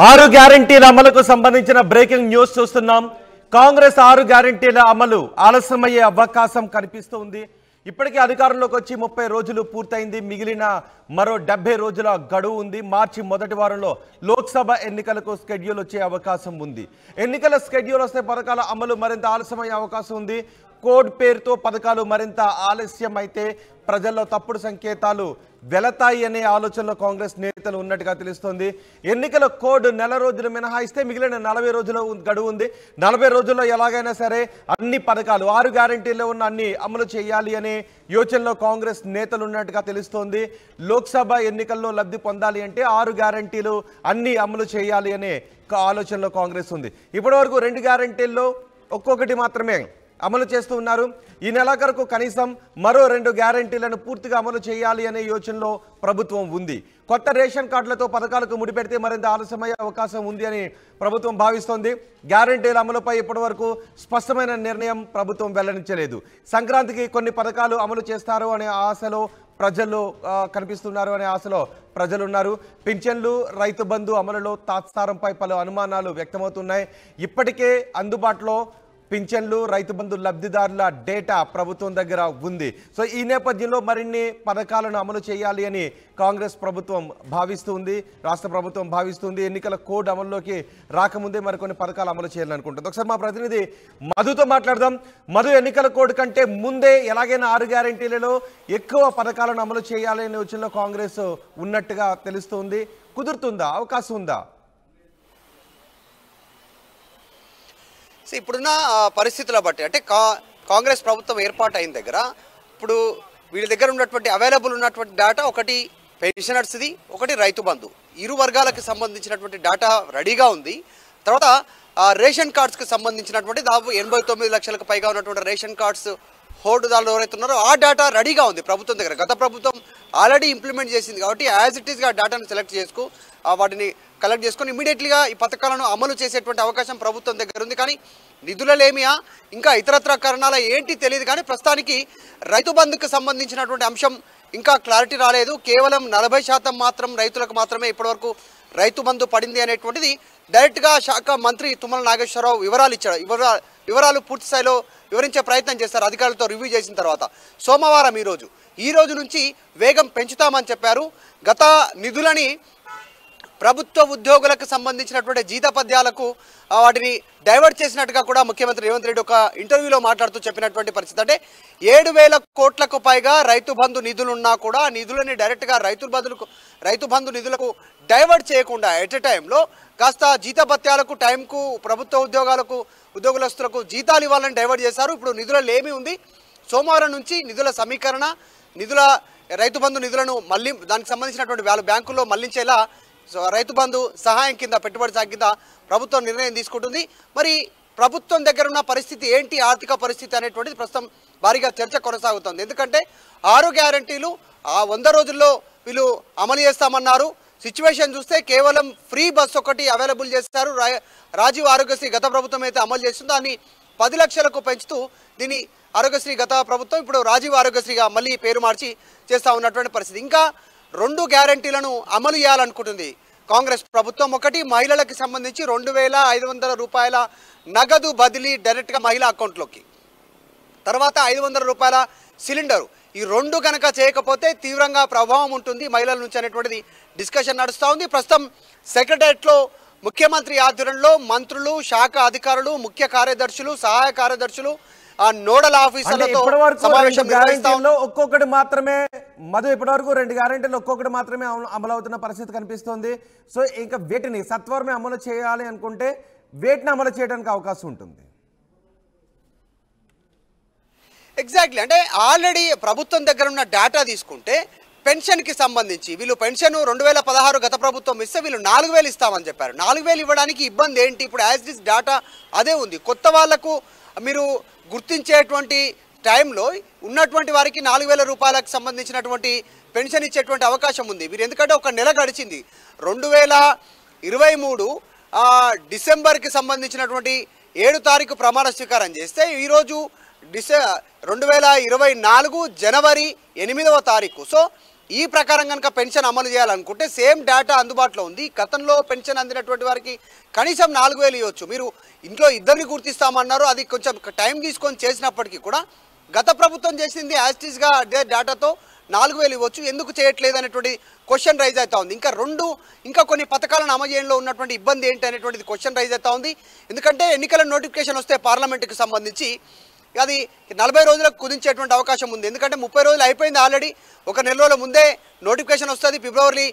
ఆరు గ్యారెంటీల అమలుకు సంబంధించిన బ్రేకింగ్ న్యూస్ చూస్తున్నాం. కాంగ్రెస్ 6 గ్యారెంటీల అమలు ఆలస్యమయ్యే అవకాశం కనిపిస్తుంది. ఇప్పటికే అధికారంలోకి వచ్చి 30 రోజులు పూర్తయింది. మిగిలిన మరో 70 రోజుల గడువు ఉంది. మార్చి మొదటి వారంలో లోక్సభ ఎన్నికలకు స్కెడ్యూల్ వచ్చే అవకాశం ఉంది. ఎన్నికల స్కెడ్యూల్ వస్తే పథకాల అమలు మరింత ఆలస్యమయ్యే అవకాశం ఉంది. కోడ్ పేరుతో పథకాలు మరింత ఆలస్యం అయితే ప్రజల్లో తప్పుడు సంకేతాలు వెళతాయి అనే ఆలోచనలో కాంగ్రెస్ నేతలు ఉన్నట్టుగా తెలుస్తోంది. ఎన్నికల కోడ్ నెల రోజులు మినహాయిస్తే మిగిలిన 40 రోజుల గడువు ఉంది. 40 రోజుల్లో ఎలాగైనా సరే అన్ని పథకాలు 6 గ్యారెంటీల్లో ఉన్న అన్ని అమలు చేయాలి అనే యోచనలో కాంగ్రెస్ నేతలు ఉన్నట్టుగా తెలుస్తోంది. లోక్సభ ఎన్నికల్లో లబ్ధి పొందాలి అంటే 6 గ్యారెంటీలు అన్ని అమలు చేయాలి అనే ఆలోచనలో కాంగ్రెస్ ఉంది. ఇప్పటివరకు 2 గ్యారెంటీల్లో ఒక్కొక్కటి మాత్రమే అమలు చేస్తూ ఉన్నారు. ఈ నెలాఖరుకు కనీసం మరో 2 గ్యారెంటీలను పూర్తిగా అమలు చేయాలి అనే యోచనలో ప్రభుత్వం ఉంది. కొత్త రేషన్ కార్డులతో పథకాలకు ముడిపెడితే మరింత ఆలస్యమయ్యే అవకాశం ఉంది అని ప్రభుత్వం భావిస్తోంది. గ్యారెంటీల అమలుపై ఇప్పటివరకు స్పష్టమైన నిర్ణయం ప్రభుత్వం వెల్లడించలేదు. సంక్రాంతికి కొన్ని పథకాలు అమలు చేస్తారు అనే ఆశలో ప్రజలు కనిపిస్తున్నారు అనే ఆశలో ప్రజలున్నారు. పింఛన్లు, రైతు బంధు అమలులో తాత్సారంపై పలు అనుమానాలు వ్యక్తమవుతున్నాయి. ఇప్పటికే అందుబాటులో పింఛన్లు, రైతు బంధు లబ్ధిదారుల డేటా ప్రభుత్వం దగ్గర ఉంది. సో ఈ నేపథ్యంలో మరిన్ని పథకాలను అమలు చేయాలి అని కాంగ్రెస్ ప్రభుత్వం భావిస్తుంది, రాష్ట్ర ప్రభుత్వం భావిస్తుంది. ఎన్నికల కోడ్ అమల్లోకి రాకముందే మరికొన్ని పథకాలు అమలు చేయాలనుకుంటుంది. ఒకసారి మా ప్రతినిధి మధుతో మాట్లాడదాం. మధు, ఎన్నికల కోడ్ కంటే ముందే ఎలాగైనా 6 గ్యారెంటీలలో ఎక్కువ పథకాలను అమలు చేయాలి అనే యోచనలో కాంగ్రెస్ ఉన్నట్టుగా తెలుస్తుంది. కుదురుతుందా? అవకాశం ఉందా? ఇప్పుడున్న పరిస్థితుల బట్టి అంటే కాంగ్రెస్ ప్రభుత్వం ఏర్పాటు అయిన దగ్గర ఇప్పుడు వీళ్ళ దగ్గర ఉన్నటువంటి అవైలబుల్ ఉన్నటువంటి డేటా ఒకటి పెన్షనర్స్ది, ఒకటి రైతు బంధు, ఇరు వర్గాలకు సంబంధించినటువంటి డేటా రెడీగా ఉంది. తర్వాత రేషన్ కార్డ్స్కి సంబంధించినటువంటి దాదాపు 89 లక్షలకు పైగా ఉన్నటువంటి రేషన్ కార్డ్స్ హోల్డర్లు ఎవరైతే ఉన్నారో ఆ డేటా రెడీగా ఉంది ప్రభుత్వం దగ్గర. గత ప్రభుత్వం ఆల్రెడీ ఇంప్లిమెంట్ చేసింది కాబట్టి యాజ్ ఇట్ ఈస్గా డేటాను సెలెక్ట్ చేసుకు వాటిని కలెక్ట్ చేసుకొని ఇమీడియట్లీగా ఈ పథకాలను అమలు చేసేటువంటి అవకాశం ప్రభుత్వం దగ్గర ఉంది. కానీ నిధులలేమియా ఇంకా ఇతరత్ర కారణాల ఏంటి తెలియదు. కానీ ప్రస్తుతానికి రైతు బంధుకు సంబంధించినటువంటి అంశం ఇంకా క్లారిటీ రాలేదు. కేవలం 40% మాత్రం రైతులకు మాత్రమే ఇప్పటివరకు రైతు బంధు పడింది అనేటువంటిది డైరెక్ట్గా శాఖ మంత్రి తుమ్మల నాగేశ్వరరావు వివరాలు ఇచ్చాడు. వివరాలు పూర్తి స్థాయిలో వివరించే ప్రయత్నం చేస్తారు అధికారులతో రివ్యూ చేసిన తర్వాత. సోమవారం ఈ రోజు నుంచి వేగం పెంచుతామని చెప్పారు. గత నిధులని ప్రభుత్వ ఉద్యోగులకు సంబంధించినటువంటి జీతపద్యాలకు వాటిని డైవర్ట్ చేసినట్టుగా కూడా ముఖ్యమంత్రి రేవంత్ రెడ్డి ఒక ఇంటర్వ్యూలో మాట్లాడుతూ చెప్పినటువంటి పరిస్థితి. అంటే 7,000 కోట్లకు పైగా రైతు బంధు నిధులున్నా కూడా నిధులని డైరెక్ట్గా రైతు బంధు నిధులకు డైవర్ట్ చేయకుండా ఎట్ ఎ టైంలో కాస్త జీతభత్యాలకు టైంకు ప్రభుత్వ ఉద్యోగస్తులకు జీతాలు ఇవ్వాలని డైవర్ట్ చేశారు. ఇప్పుడు నిధులలో ఏమి ఉంది? సోమవారం నుంచి నిధుల సమీకరణ, రైతు బంధు నిధులను మళ్ళీ దానికి సంబంధించినటువంటి బ్యాంకుల్లో మళ్లించేలా రైతు బంధు సహాయం కింద, పెట్టుబడి సాయం కింద ప్రభుత్వం నిర్ణయం తీసుకుంటుంది. మరి ప్రభుత్వం దగ్గర ఉన్న పరిస్థితి ఏంటి, ఆర్థిక పరిస్థితి అనేటువంటిది ప్రస్తుతం భారీగా చర్చ కొనసాగుతుంది. ఎందుకంటే 6 గ్యారెంటీలు 100 రోజుల్లో వీళ్ళు అమలు చేస్తామన్నారు. సిచ్యువేషన్ చూస్తే కేవలం ఫ్రీ బస్ ఒకటి అవైలబుల్ చేస్తారు. రాజీవ్ ఆరోగ్యశ్రీ గత ప్రభుత్వం అయితే అమలు చేస్తుందో దాన్ని 10 లక్షలకు పెంచుతూ దీన్ని ఆరోగ్యశ్రీ గత ప్రభుత్వం ఇప్పుడు రాజీవ్ ఆరోగ్యశ్రీగా మళ్ళీ పేరు మార్చి చేస్తూ ఉన్నటువంటి పరిస్థితి. ఇంకా 2 గ్యారెంటీలను అమలు చేయాలనుకుంటుంది కాంగ్రెస్ ప్రభుత్వం. ఒకటి మహిళలకు సంబంధించి 2,500 రూపాయల నగదు బదిలీ డైరెక్ట్గా మహిళా అకౌంట్లోకి, తర్వాత 500 రూపాయల సిలిండరు. ఈ 2 కనుక చేయకపోతే తీవ్రంగా ప్రభావం ఉంటుంది మహిళల నుంచి అనేటువంటిది డిస్కషన్ నడుస్తూ ఉంది. ప్రస్తుతం సెక్రటరియట్లో ముఖ్యమంత్రి ఆధ్వర్యంలో మంత్రులు, శాఖ అధికారులు, ముఖ్య కార్యదర్శులు, సహాయ కార్యదర్శులు, నోడల్ ఆఫీసర్లతో సమావేశం నిర్వహిస్తాం. ఒక్కొక్కటి మాత్రమే మధు, ఇప్పటివరకు 2 గ్యారెంటీలు ఒక్కొక్కటి మాత్రమే అమలవుతున్న పరిస్థితి కనిపిస్తోంది. సో ఇంకా వీటిని సత్వరమే అమలు చేయాలి అనుకుంటే వేటిని అమలు చేయడానికి అవకాశం ఉంటుంది. ఎగ్జాక్ట్లీ, అంటే ఆల్రెడీ ప్రభుత్వం దగ్గర ఉన్న డేటా తీసుకుంటే పెన్షన్కి సంబంధించి వీళ్ళు పెన్షన్ 2016 గత ప్రభుత్వం ఇస్తే వీళ్ళు 4,000 ఇస్తామని చెప్పారు. 4,000 ఇవ్వడానికి ఇబ్బంది ఏంటి? ఇప్పుడు యాజ్ దిస్ డేటా అదే ఉంది. కొత్త వాళ్లకు మీరు గుర్తించేటువంటి టైంలో ఉన్నటువంటి వారికి 4,000 రూపాయలకు సంబంధించినటువంటి పెన్షన్ ఇచ్చేటువంటి అవకాశం ఉంది. మీరు ఎందుకంటే ఒక నెల గడిచింది. 2023 డిసెంబర్కి సంబంధించినటువంటి 7 తారీఖు ప్రమాణ స్వీకారం చేస్తే ఈరోజు 2024 జనవరి 8వ తారీఖు. సో ఈ ప్రకారం కనుక పెన్షన్ అమలు చేయాలనుకుంటే సేమ్ డేటా అందుబాటులో ఉంది. గతంలో పెన్షన్ అందినటువంటి వారికి కనీసం 4,000 ఇవ్వచ్చు. మీరు ఇంట్లో ఇద్దరిని గుర్తిస్తామన్నారు, అది కొంచెం టైం తీసుకొని చేసినప్పటికీ కూడా గత ప్రభుత్వం చేసింది యాస్టీస్గా అదే డేటాతో 4,000 ఇవ్వచ్చు, ఎందుకు చేయట్లేదు అనేటువంటి క్వశ్చన్ రైజ్ అవుతా ఉంది. ఇంకా కొన్ని పథకాలను అమలు చేయడంలో ఉన్నటువంటి ఇబ్బంది ఏంటి అనేటువంటిది క్వశ్చన్ రైజ్ అవుతా ఉంది. ఎందుకంటే ఎన్నికల నోటిఫికేషన్ వస్తే పార్లమెంటుకి సంబంధించి అది 40 రోజులకు కుదించేటువంటి అవకాశం ఉంది. ఎందుకంటే 30 రోజులు అయిపోయింది ఆల్రెడీ. ఒక నెల రోజుల ముందే నోటిఫికేషన్ వస్తుంది. ఫిబ్రవరి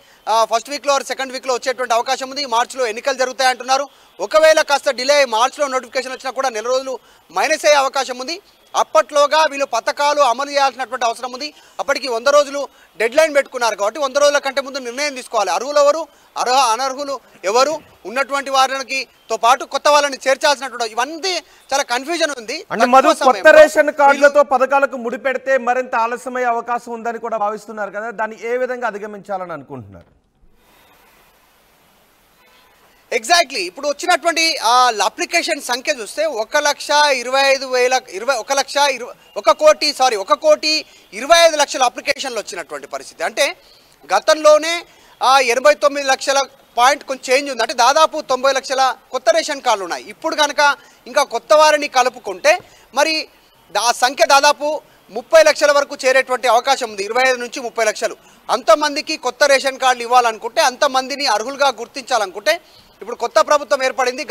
ఫస్ట్ వీక్లో సెకండ్ వీక్లో వచ్చేటువంటి అవకాశం ఉంది. మార్చిలో ఎన్నికలు జరుగుతాయి అంటున్నారు. ఒకవేళ కాస్త డిలే మార్చిలో నోటిఫికేషన్ వచ్చినా కూడా నెల రోజులు మైనస్ అయ్యే అవకాశం ఉంది. అప్పట్లోగా వీళ్ళు పథకాలు అమలు చేయాల్సినటువంటి అవసరం ఉంది. అప్పటికి 100 రోజులు డెడ్ లైన్ పెట్టుకున్నారు కాబట్టి 100 రోజుల కంటే ముందు నిర్ణయం తీసుకోవాలి. అర్హులు ఎవరు, అనర్హులు ఎవరు, ఉన్నటువంటి వారితో పాటు కొత్త వాళ్ళని చేర్చాల్సినటువంటి ఇవన్నీ చాలా కన్ఫ్యూజన్ ఉంది. అంటే మధు, కొత్త రేషన్ కార్డులతో పథకాలకు ముడిపెడితే మరింత ఆలస్యమయ్యే అవకాశం ఉందని కూడా భావిస్తున్నారు కదా, దాన్ని ఏ విధంగా అధిగమించాలని అనుకుంటున్నారు? ఎగ్జాక్ట్లీ ఇప్పుడు వచ్చినటువంటి అప్లికేషన్ సంఖ్య చూస్తే 1,25,000 అప్లికేషన్లు వచ్చినటువంటి పరిస్థితి. అంటే గతంలోనే 89 లక్షల పాయింట్ కొంచెం చేంజ్ ఉంది. అంటే దాదాపు 90 లక్షల కొత్త రేషన్ కార్డులు ఉన్నాయి. ఇప్పుడు కనుక ఇంకా కొత్త వారిని కలుపుకుంటే మరి ఆ సంఖ్య దాదాపు 30 లక్షల వరకు చేరేటువంటి అవకాశం ఉంది. 25 నుంచి 30 లక్షలు. అంతమందికి కొత్త రేషన్ కార్డులు ఇవ్వాలనుకుంటే, అంతమందిని అర్హులుగా గుర్తించాలనుకుంటే ఇప్పుడు కొత్త ప్రభుత్వం ఏర్పడింది.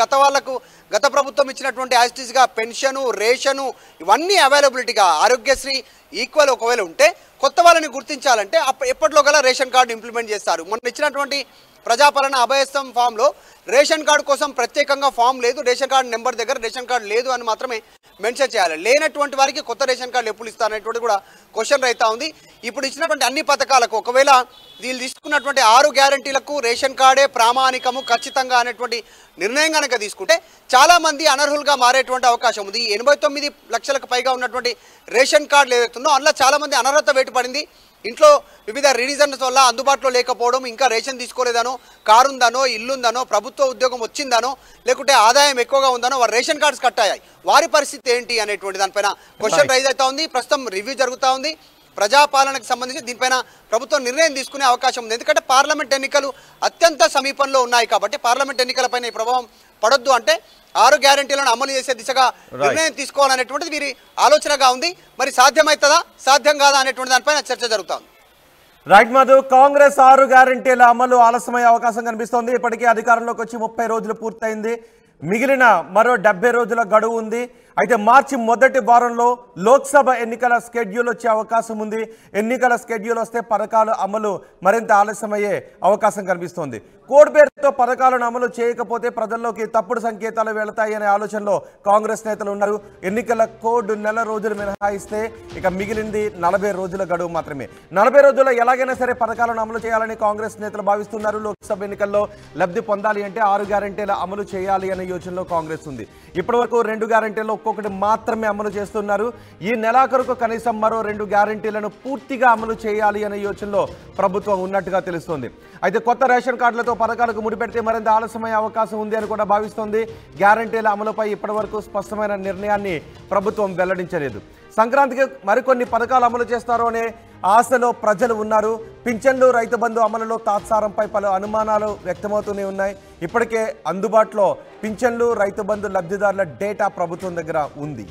గత ప్రభుత్వం ఇచ్చినటువంటి యాస్టీస్గా పెన్షను, రేషను ఇవన్నీ అవైలబిలిటీగా ఆరోగ్యశ్రీ ఈక్వల్ ఒకవేళ ఉంటే కొత్త వాళ్ళని గుర్తించాలంటే ఎప్పట్లో గల రేషన్ కార్డు ఇంప్లిమెంట్ చేస్తారు. మొన్న ఇచ్చినటువంటి ప్రజాపాలన అభయస్థం ఫామ్లో రేషన్ కార్డు కోసం ప్రత్యేకంగా ఫామ్ లేదు, రేషన్ కార్డు నెంబర్ దగ్గర రేషన్ కార్డు లేదు అని మాత్రమే మెన్షన్ చేయాలి. లేనటువంటి వారికి కొత్త రేషన్ కార్డు ఎప్పుడు ఇస్తారనేటువంటి కూడా క్వశ్చన్ రైతా ఉంది. ఇప్పుడు ఇచ్చినటువంటి అన్ని పథకాలకు ఒకవేళ వీళ్ళు తీసుకున్నటువంటి 6 గ్యారంటీలకు రేషన్ కార్డే ప్రామాణికము ఖచ్చితంగా అనేటువంటి నిర్ణయం కనుక తీసుకుంటే చాలామంది అనర్హులుగా మారేటువంటి అవకాశం ఉంది. 89 లక్షలకు పైగా ఉన్నటువంటి రేషన్ కార్డులు ఏదైతుందో అందులో చాలామంది అనర్హత వేటు పడింది. ఇంట్లో వివిధ రీజన్స్ వల్ల అందుబాటులో లేకపోవడం, ఇంకా రేషన్ తీసుకోలేదనో, కారు ఉందనో, ఇల్లు ఉందనో, ప్రభుత్వ ఉద్యోగం వచ్చిందనో, లేకుంటే ఆదాయం ఎక్కువగా ఉందనో వారు రేషన్ కార్డ్స్ కట్టాయి. వారి పరిస్థితి ఏంటి అనేటువంటి దానిపైన క్వశ్చన్ రైజ్ అవుతా ఉంది. ప్రస్తుతం రివ్యూ జరుగుతూ ఉంది. ప్రజాపాలనకు సంబంధించి దీనిపైన ప్రభుత్వం నిర్ణయం తీసుకునే అవకాశం ఉంది. ఎందుకంటే పార్లమెంట్ ఎన్నికలు అత్యంత సమీపంలో ఉన్నాయి కాబట్టి పార్లమెంట్ ఎన్నికలపైన ఈ ప్రభావం పడొద్దు అంటే 6 గ్యారంటీలను అమలు చేసే దిశగా నిర్ణయం తీసుకోవాలనేటువంటిది వీరి ఆలోచనగా ఉంది. మరి సాధ్యమవుతుందా, సాధ్యం కాదా అనేటువంటి దానిపైన చర్చ జరుగుతుంది. రైట్ మధు, కాంగ్రెస్ 6 గ్యారంటీల అమలు ఆలస్యమయ్యే అవకాశం కనిపిస్తోంది. ఇప్పటికే అధికారంలోకి వచ్చి 30 రోజులు పూర్తయింది. మిగిలిన మరో 70 రోజుల గడువు ఉంది. అయితే మార్చి మొదటి వారంలో లోక్సభ ఎన్నికల స్కెడ్యూల్ వచ్చే అవకాశం ఉంది. ఎన్నికల స్కెడ్యూల్ వస్తే పథకాల అమలు మరింత ఆలస్యమయ్యే అవకాశం కనిపిస్తోంది. కోడ్ పేరుతో పథకాలను అమలు చేయకపోతే ప్రజల్లోకి తప్పుడు సంకేతాలు వెళతాయి అనే ఆలోచనలో కాంగ్రెస్ నేతలు ఉన్నారు. ఎన్నికల కోడ్ నెల రోజులు మినహాయిస్తే ఇక మిగిలింది 40 రోజుల గడువు మాత్రమే. 40 రోజుల్లో ఎలాగైనా సరే పథకాలను అమలు చేయాలని కాంగ్రెస్ నేతలు భావిస్తున్నారు. లోక్సభ ఎన్నికల్లో లబ్ధి పొందాలి అంటే 6 గ్యారంటీల అమలు చేయాలి అనే యోచనలో కాంగ్రెస్ ఉంది. ఇప్పటివరకు 2 గ్యారంటీల్లో ఒక్కొక్కటి మాత్రమే అమలు చేస్తున్నారు. ఈ నెలాఖరుకు కనీసం మరో 2 గ్యారంటీలను పూర్తిగా అమలు చేయాలి అనే యోచనలో ప్రభుత్వం ఉన్నట్టుగా తెలుస్తోంది. అయితే కొత్త రేషన్ కార్డులతో పథకాలకు ముడిపెడితే మరింత ఆలస్యమయ్యే అవకాశం ఉంది అని కూడా భావిస్తోంది. గ్యారంటీల అమలుపై ఇప్పటివరకు స్పష్టమైన నిర్ణయాన్ని ప్రభుత్వం వెల్లడించలేదు. సంక్రాంతికి మరికొన్ని పథకాలు అమలు చేస్తారో అనే ఆశలో ప్రజలు ఉన్నారు. పింఛన్లు, రైతు బంధు అమలులో తాత్సారంపై పలు అనుమానాలు వ్యక్తమవుతూనే ఉన్నాయి. ఇప్పటికే అందుబాటులో పింఛన్లు, రైతు బంధు లబ్ధిదారుల డేటా ప్రభుత్వం దగ్గర ఉంది.